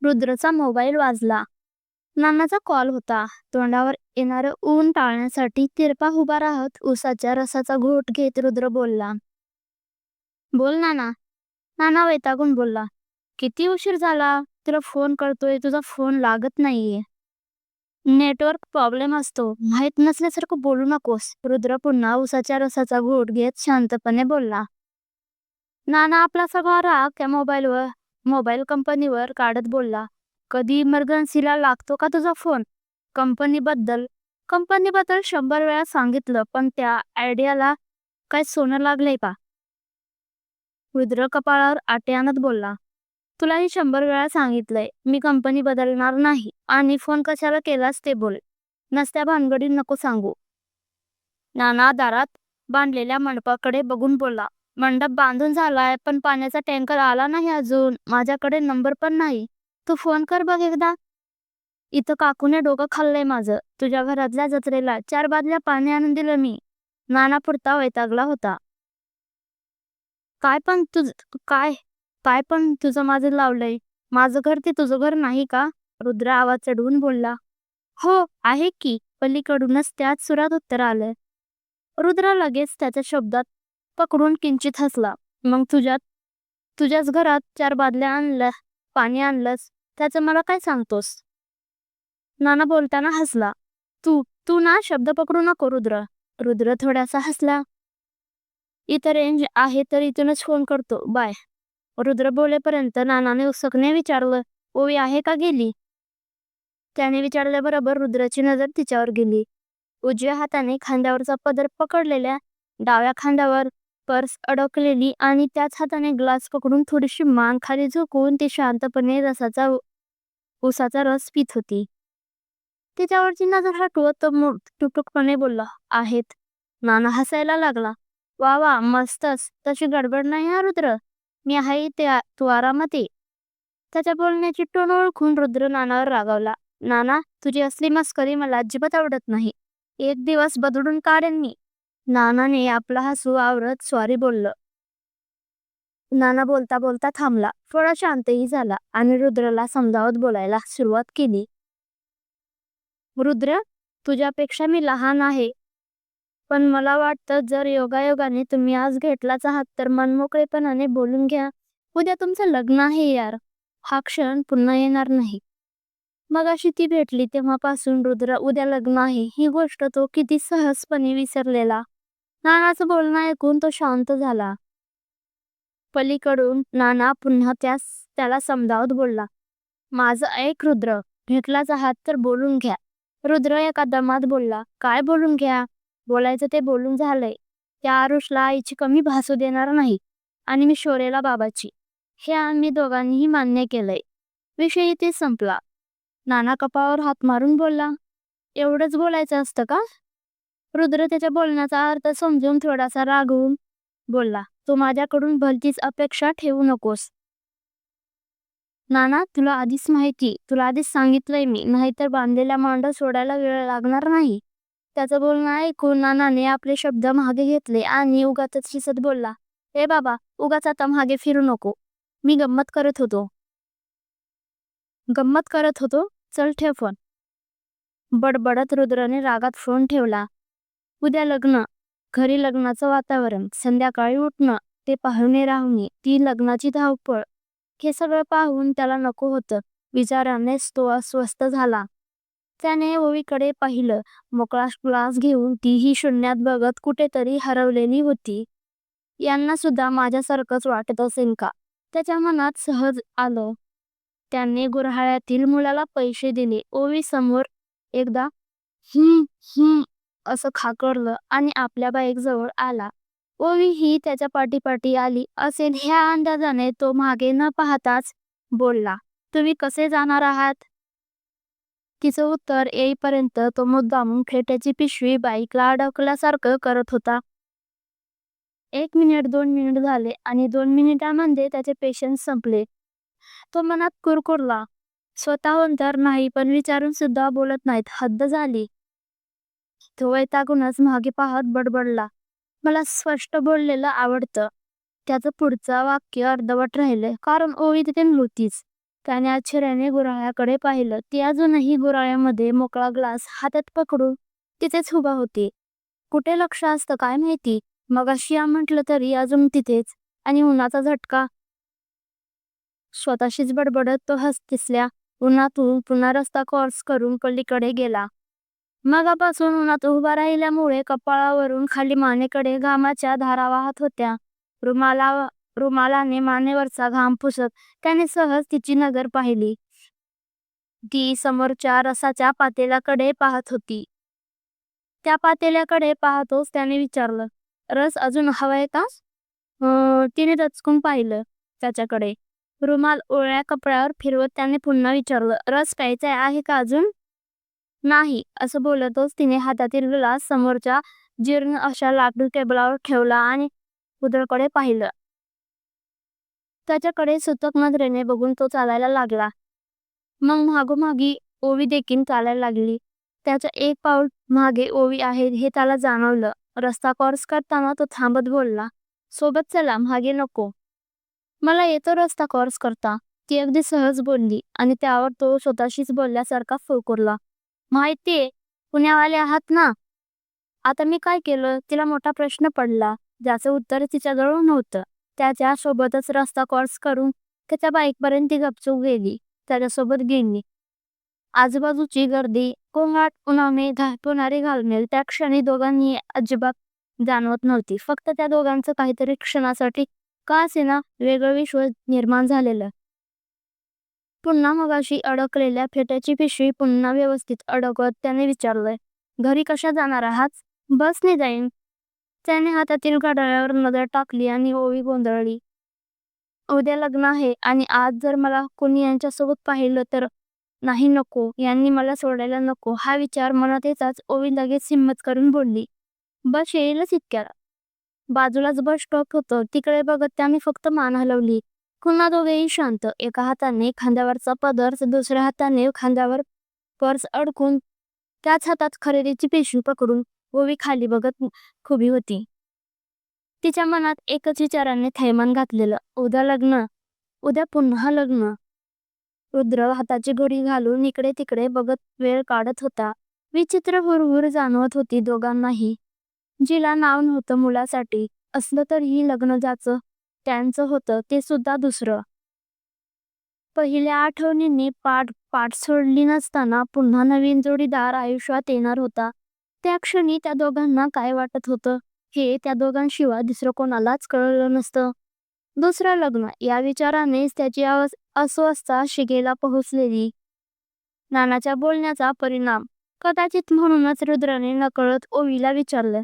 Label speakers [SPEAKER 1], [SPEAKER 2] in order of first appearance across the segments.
[SPEAKER 1] रुद्रचा mobile वाजला. नानाचा call होता. तोंडावर येणारं ऊन टाळण्यासाठी तिरपा उभा राहत उसाच्या रसाचा घोट घेत रुद्र बोलला. बोल नाना. नाना वैतागून बोलला. किती उशीर झाला? तुला फोन करतोय, तुझा फोन लागत नाहीये. नेटवर्क प्रॉब्लेम असतो, माहित नसल्यासारखं बोलू नकोस. रुद्र पुन्हा उसाच्या रसाचा घोट घेत शांतपणे बोलला. नाना आपला सगळा राग त्या मोबाईल कंपनीवर काढत बोलला. कधी इमर्जन्सीला लागतो का तुझा फोन? कंपनीबद्दल कंपनीबद्दल 100 वेळा सांगितलं, पण त्या आयडियाला काय सोनं लागलंय का? रुद्र कपाळावर आटे आणत बोलला. तुलाही 100 वेळा सांगितलंय, मी कंपनी बदलणार नाही. आणि फोन कशाला केलास ते बोल. नसत्या भानगडीत नको सांगू. नाना दारात बांधलेल्या मंडपाकडे बघून बोलला. मंडप बांधून झालाय, पण पाण्याचा टँकर आला नाही अजून. माझ्याकडे नंबर पण नाही. तू फोन कर बघ एकदा. इथं काकूने डोकं खाल्लंय माझं. तुझ्या घरातल्या जत्रेला 4 बादल्या पाणी आणून दिलं मी. नाना पुरता वैतागला होता. काय पण तुझ काय काय पण तुझं माझं लावलंय? माझं घर ते तुझं घर नाही का? रुद्र आवाज चढवून बोलला. हो आहे की. पलीकडूनच त्याच सुरात उत्तर आलं. रुद्र लगेच त्याच्या शब्दात पकडून किंचित हसला. मग तुझ्याच घरात 4 बादल्या आणल्या, पाणी आणलंस, त्याचं मला काय सांगतोस? नाना बोलताना हसला. तू तू ना शब्द पकडू नको रुद्र. रुद्र थोडासा हसला. इथं रेंज आहे तर इथूनच फोन करतो, बाय. रुद्र बोलेपर्यंत नानाने उत्सुकने विचारलं, ओवी आहे का गेली? त्याने विचारल्याबरोबर रुद्राची नजर तिच्यावर गेली. उजव्या हाताने खांद्यावरचा पदर पकडलेल्या, डाव्या खांद्यावर पर्स अडकलेली आणि त्याच हाताने ग्लास पकडून थोडीशी मान खाली झुकवून ती शांतपणे उसाचा रस पित होती. तिच्यावरची नजर हटवत तो टुकटुकपणे बोलला, आहेत. नाना हसायला लागला. वा वा, मस्तच. तशी गडबड नाही हा रुद्र. मी आहे तू आरामात ये. त्याच्या बोलण्याची टोन ओळखून रुद्र नानावर रागावला. नाना, तुझी असली मस्करी मला अजिबात आवडत नाही. एक दिवस बदलून काढेन मी. नानाने आपला हसू आवरत सॉरी बोललं. नाना बोलता बोलता थांबला, थोडा शांतही झाला आणि रुद्रला समजावत बोलायला सुरुवात केली. रुद्र, तुझ्यापेक्षा मी लहान आहे, पण मला वाटतं जर योगायोगाने तुम्ही आज भेटलाच आहात तर मनमोकळेपणाने बोलून घ्या. उद्या तुमचं लग्न आहे यार. हा क्षण पुन्हा येणार नाही. मगाशी ती भेटली तेव्हापासून रुद्र उद्या लग्न आहे ही गोष्ट तो किती सहजपणे विसरलेला. नानाचं बोलणं ऐकून तो शांत झाला. पलीकडून नाना पुन्हा त्याला समजावत बोलला. माझं ऐक रुद्र, भेटलाच आहात तर बोलून घ्या. रुद्र एका दमात बोलला. काय बोलून घ्या? बोलायचं ते बोलून झालंय. त्या आरुषला आईची कमी भासू देणार नाही आणि मी शोरेला बाबाची. हे आम्ही दोघांनीही मान्य केलंय. विषय इथे संपला. नाना कपाळावर हात मारून बोलला. एवढंच बोलायचं असतं का? रुद्र त्याच्या बोलण्याचा अर्थ समजून थोडासा रागवून बोलला. तू माझ्याकडून भलतीच अपेक्षा ठेवू नकोस. नाना, तुला आधीच सांगितलंय मी, नाहीतर बांधलेल्या मांडव सोडायला वेळ लागणार नाही. त्याचं बोलणं ऐकून नानाने आपले शब्द मागे घेतले आणि उगाचच शिसत बोलला. ए बाबा, उगाच आता मागे फिरू नको. मी गंमत करत होतो. चल ठेव फोन. बडबडत रुद्रने रागात फोन ठेवला. उद्या लग्न, घरी लग्नाचं वातावरण, संध्याकाळी उठणं, ते पाहुणे राहुणे, ती लग्नाची धावपळ, हे सगळं पाहून त्याला नको होतं. विचारानेच तो अस्वस्थ झाला. त्याने ओवीकडे पाहिलं. मोकळा ग्लास घेऊन तीही शून्यात बघत कुठेतरी हरवलेली होती. यांना सुद्धा माझ्यासारखंच वाटत असेल का? त्याच्या मनात सहज आलं. त्याने गुऱ्हाळ्यातील मुलाला पैसे दिले. ओवी समोर एकदा असं खाकरलं आणि आपल्या बाईक जवळ आला. ओवी ही त्याच्या पाठीपाठी आली असेल ह्या अंदाजाने तो मागे न पाहताच बोलला. तुम्ही कसे जाणार आहात? तिचं उत्तर येईपर्यंत तो मुद्दामून खेट्याची पिशवी बाईकला अडकल्यासारखं करत होता. 1 मिनिट 2 मिनिट झाले आणि 2 मिनिटांमध्ये त्याचे पेशन्स संपले. तो मनात कुरकुरला. स्वतःहून तर नाही, पण विचारून सुद्धा बोलत नाहीत, हद्द झाली. तो वैतागूनच मागे पाहत बडबडला. मला स्पष्ट बोललेलं आवडतं. त्याचं पुढचं वाक्य अर्धवट राहिलं कारण ओवी तिथे नव्हतीच. त्याने आश्चर्याने गुराळ्याकडे पाहिलं. ती अजूनही गुराळ्यामध्ये मोकळा ग्लास हातात पकडून तिथेच उभा होती. कुठे लक्ष असतं काय माहिती. मगाशी म्हटलं तरी अजून तिथेच. आणि उन्हाचा झटका. स्वतःशीच बडबडत तो तिसल्या उन्हातून पुन्हा रस्ता क्रॉस करून पलीकडे गेला. मगापासून उन्हात उभा राहिल्यामुळे कपाळावरून खाली मानेकडे घामाच्या धारा वाहत होत्या. रुमालाने मानेवरचा घाम पुसत त्याने सहज तिची नजर पाहिली. ती समोरच्या रसाच्या पातेल्याकडे पाहत होती. त्या पातेल्याकडे पाहतोच त्याने विचारलं, रस अजून हवाय का? तिने दचकून पाहिलं त्याच्याकडे. रुमाल ओळ्या कपड्यावर फिरवत त्याने पुन्हा विचारलं, रस प्यायचा आहे का अजून? नाही, असं बोलतच तिने हातातील ग्लास समोरच्या जीर्ण अशा लाकडी टेबलावर ठेवला आणि उदळकडे पाहिलं. त्याच्याकडे सुतक नजरेने बघून तो चालायला लागला. मग मागोमागी ओवी देखील चालायला लागली. त्याच्या एक पाऊल मागे ओवी आहे हे त्याला जाणवलं. रस्ता क्रॉस करताना तो थांबत बोलला, सोबत चला, मागे नको. मला येतो रस्ता क्रॉस करता, ती अगदी सहज बोलली आणि त्यावर तो स्वतःशीच बोलल्यासारखा फुरकुरला. माहितीये, पुण्यावाले आहात ना? आता मी काय केलं? तिला मोठा प्रश्न पडला, ज्याचं उत्तर तिच्याजवळ नव्हतं. त्याच्या सोबतच रस्ता क्रॉस करून त्याच्या बाईकपर्यंत ती गपचूप गेली. त्याच्यासोबत गेली. आजूबाजूची गर्दी, गोंगाट, उन्हाने धापणारी घालमेल त्या क्षणी दोघांनी अजिबात जाणवत नव्हती. फक्त त्या दोघांचं काहीतरी क्षणासाठी का असेना वेगळं विश्व निर्माण झालेलं. पुन्हा मगाशी अडकलेल्या फेट्याची पिशवी पुन्हा व्यवस्थित अडकवत त्याने विचारलंय, घरी कशा जाणार आहात? बसने जाईन. त्याने हातातील घड्याळावर नजर टाकली आणि ओवी गोंधळली. उद्या लग्न आहे आणि आज जर मला कोणी यांच्यासोबत पाहिलं तर? नाही, नको, यांनी मला सोडायला नको. हा विचार मनात येताच ओवी लगेच हिम्मत करून बोलली, बस येईलच इतक्यात. बाजूलाच बस स्टॉप होतं. तिकडे बघत त्याने फक्त मान हलवली. पुन्हा दोघेही शांत. एका हाताने खांद्यावरचा पदर, दुसऱ्या हाताने खांद्यावर पर्स अडकून त्याच हातात खरेदीची पिशवी पकडून ओवी खाली बघत खुबी होती. तिच्या मनात एकच विचाराने थैमान घातलेलं, उद्या लग्न, उद्या पुन्हा लग्न. रुद्र हाताची घडी घालून इकडे तिकडे बघत वेळ काढत होता. विचित्र हुरहुर जाणवत होती दोघांनाही. जिला नाव नव्हतं मुलासाठी असलं तरीही लग्न ज्याचं त्यांचं होतं ते सुद्धा दुसरं. पहिल्या आठवणींनी पाठ सोडली नसताना पुन्हा नवीन जोडीदार आयुष्यात येणार होता. त्या क्षणी त्या दोघांना काय वाटत होतं हे त्या दोघांशिवाय दुसरं कोणालाच कळलं नसतं. दुसरं लग्न या विचारानेच त्याची अस्वस्थता शिगेला पोहोचलेली. नानाच्या बोलण्याचा परिणाम कदाचित. म्हणूनच रुद्राने नकळत ओवीला विचारलं,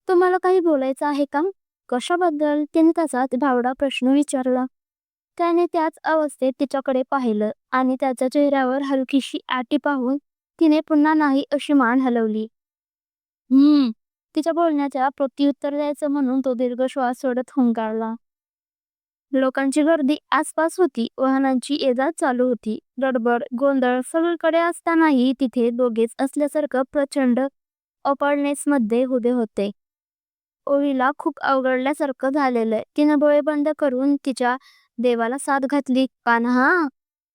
[SPEAKER 1] तुम्हाला काही बोलायचं आहे का? कशाबद्दल? तिने त्याचा भावडा प्रश्न विचारला. त्याने त्याच अवस्थेत तिच्याकडे पाहिलं आणि त्याच्या चेहऱ्यावर हलकीशी आटी पाहून तिने पुन्हा नाही अशी मान हलवली. तिच्या बोलण्याच्या प्रत्युत्तर द्यायचं म्हणून तो दीर्घ श्वास सोडत हुंकारला. लोकांची गर्दी आसपास होती. वाहनांची ये-जा चालू होती. गडबड, गोंधळ सगळीकडे असतानाही तिथे दोघेच असल्यासारखं प्रचंड अपॉर्डनेसमध्ये उभे होते. ओवीला खूप अवघडल्यासारखं झालेलं. तिनं डोळे बंद करून तिच्या देवाला साथ घातली. कान्हा,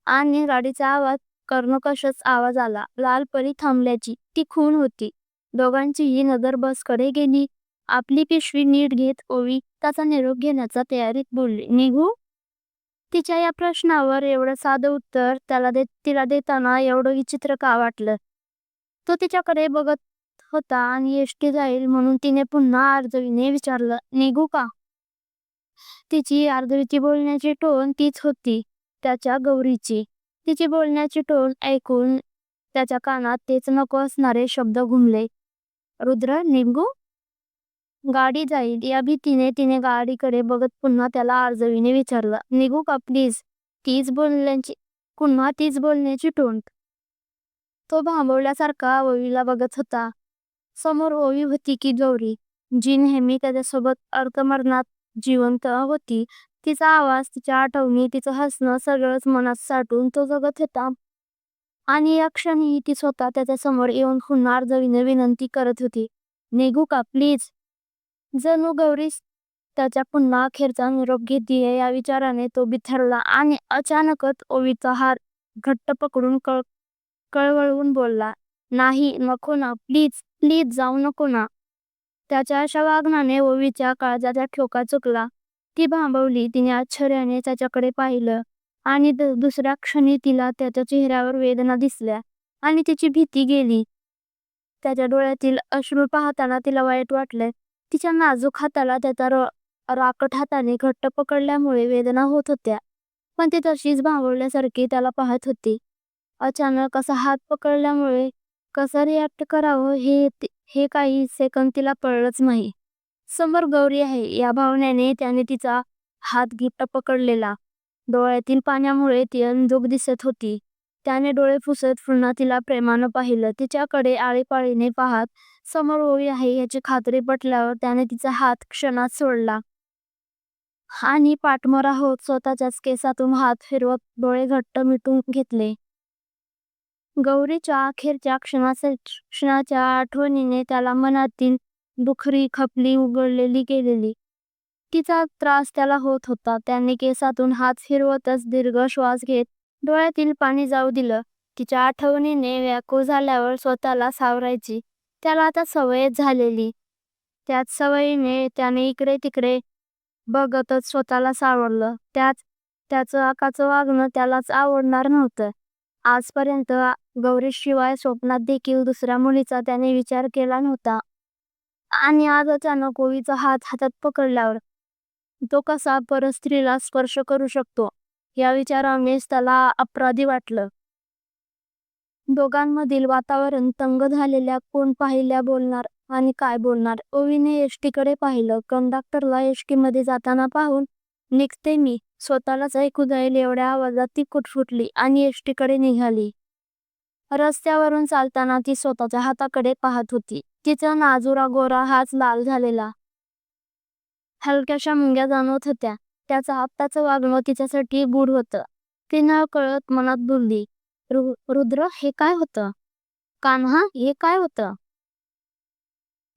[SPEAKER 1] आणि गाडीचा आवाज, कर्णकशच आवाज आला. लाल परी थांबल्याची ती खूण होती. दोघांचीही नजर बसकडे गेली. आपली पिशवी नीट घेत ओवी त्याचा निरोप घेण्याच्या तयारीत बोलली, निघू? तिच्या या प्रश्नावर एवढं साधं उत्तर तिला देताना एवढं विचित्र का वाटलं? तो तिच्याकडे बघत होता आणि एसटी जाईल म्हणून तिने पुन्हा आर्जवीने विचारलं, निघू का? तिची आर्जवीची बोलण्याची टोन तीच होती त्याच्या गौरीची. तिची बोलण्याची टोन ऐकून त्याच्या कानात तेच नको असणारे शब्द घुमले. रुद्र, निघू? गाडी जाईल या भीतीने तिने गाडीकडे बघत पुन्हा त्याला आर्जवीने विचारलं, निघू का प्लीज? पुन्हा तीच बोलण्याची टोन. तो भांबवल्यासारखा ओवीला बघत होता. समोर ओवी होती की गौरी, जी नेहमी त्याच्यासोबत अर्थमरणात जिवंत होती. तिचा आवाज, तिच्या आठवणी, तिचं हसणं सगळंच मनात साठून तो जगत होता. आणि या क्षणी ती स्वतः त्याच्या समोर येऊन पुन्हा आर्जवीने विनंती करत होती, निघू का प्लीज? जणू गौरी त्याच्या पुन्हा अखेरचा निरोप घेतीये या विचाराने तो बिथरला आणि अचानकच ओवीचा हात घट्ट पकडून कळवळून बोलला, "नाही, नको ना, प्लीज प्लीज जाऊ नको ना." त्याच्या अशा वागण्याने ओवीच्या काळजाचा ठोका चुकला. ती भांबवली. तिने आश्चर्याने त्याच्याकडे पाहिलं आणि दुसऱ्या क्षणी तिला त्याच्या चेहऱ्यावर वेदना दिसल्या आणि तिची भीती गेली. त्याच्या डोळ्यातील अश्रू पाहताना तिला वाईट वाटलं. तिच्या नाजूक हाताला त्याच्या राकट हाताने घट्ट पकडल्यामुळे वेदना होत होत्या, पण ती तशीच भांबवल्यासारखी त्याला पाहत होती. अचानक असा हात पकडल्यामुळे कसं रिॲक्ट करावं हे काही सेकंद तिला कळलंच नाही. समोर गौरी आहे या भावनेने त्याने तिचा हात घट्ट पकडलेला. डोळ्यातील पाण्यामुळे ती अंधुक दिसत होती. त्याने डोळे पुसत पुन्हा तिला प्रेमानं पाहिलं. तिच्याकडे आळीपाळीने पाहत समोर ओवी आहे याची खात्री पटल्यावर त्याने तिचा हात क्षणात सोडला आणि पाठमोरा होत स्वतःच्याच केसातून हात फिरवत डोळे घट्ट मिटून घेतले. गौरीच्या अखेरच्या क्षणाच्या आठवणीने त्याला मनातील दुखरी खपली उघडलेली गेलेली. तिचा त्रास त्याला होत होता. त्याने केसातून हात फिरवतच दीर्घ श्वास घेत डोळ्यातील पाणी जाऊ दिलं. तिच्या आठवणीने व्याकुळ झाल्यावर स्वतःला सावरायची त्याला आता सवयच झालेली. त्याच सवयीने त्याने इकडे तिकडे बघतच स्वतःला सावरलं. त्याचं आकाचं वागणं त्यालाच आवडणार नव्हतं. आजपर्यंत गौरीशिवाय स्वप्नात देखील दुसऱ्या मुलीचा त्याने विचार केला नव्हता आणि आज अचानक ओवीचा हात हातात पकडल्यावर तो कसा परस्त्रीला स्पर्श करू शकतो या विचारानेच त्याला अपराधी वाटलं. दोघांमधील वातावरण तंग झालेल्या कोण पाहिल्या बोलणार आणि काय बोलणार. ओवीने एसटीकडे पाहिलं. कंडक्टरला एसटीमध्ये जाताना पाहून निघते मी, स्वतःलाच ऐकू जाईल एवढ्या आवाजात ती कुटफुटली आणि एसटीकडे निघाली. रस्त्यावरून चालताना ती स्वतःच्या हाताकडे पाहत होती. तिचा नाजुरा गोरा हात लाल झालेला. हलक्याशा मुंग्या जाणवत होत्या. त्याचं आत्ताचं वागणं तिच्यासाठी गूढ होतं. ती नकळत मनात बोलली, रुद्र हे काय होतं? कान्हा हे काय होतं?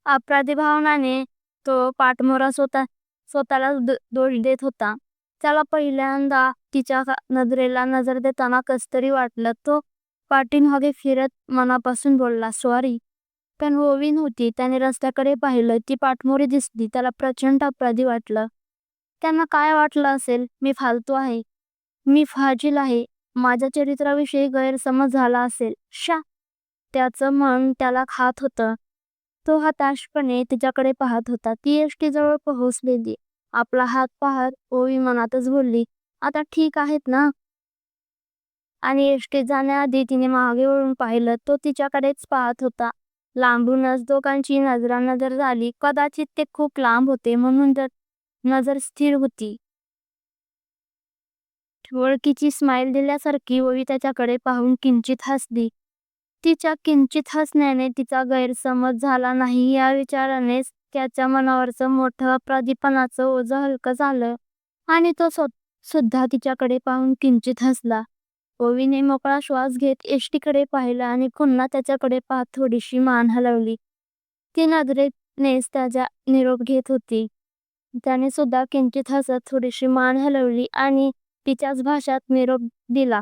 [SPEAKER 1] अपराधी भावनाने तो पाठमोरा स्वतःला दोष देत होता. त्याला पहिल्यांदा तिच्या नजरेला नजर देताना कसतरी वाटलं. तो पाठीमागे फिरत मनापासून बोलला, सॉरी. पण ओवी नव्हती. त्याने रस्त्याकडे पाहिलं. ती पाठमोरी दिसली. त्याला प्रचंड अपराधी वाटलं. त्यांना काय वाटलं असेल? मी फालतू आहे, मी फाजील आहे, माझ्या चरित्राविषयी गैरसमज झाला असेल. त्याचं मन त्याला खात होतं. तो हताशपणे तिच्याकडे पाहत होता. ती एसटीजवळ पोहोचलेली. आपला हात पाहत ओवी मनातच बोलली, आता ठीक आहेत ना? आणि एसटीत जाण्याआधी तिने मागे वळून पाहिलं. तो तिच्याकडेच पाहत होता. लांबूनच दोघांची नजरानजर झाली. कदाचित ते खूप लांब होते म्हणून नजर स्थिर होती. ओळखीची स्माईल दिल्यासारखी ओवी त्याच्याकडे पाहून किंचित हसली. तिच्या किंचित हसण्याने तिचा गैरसमज झाला नाही या विचारानेच त्याच्या मनावरचं मोठं अपराधीपणाचं ओझं हलकं झालं आणि तो सुद्धा तिच्याकडे पाहून किंचित हसला. ओवीने मोकळा श्वास घेत एसटीकडे पाहिलं आणि पुन्हा त्याच्याकडे पाहत थोडीशी मान हलवली. ती नजरेनेच त्याचा निरोप घेत होती. त्याने सुद्धा किंचित हसत थोडीशी मान हलवली आणि तिच्याच भाषात निरोप दिला.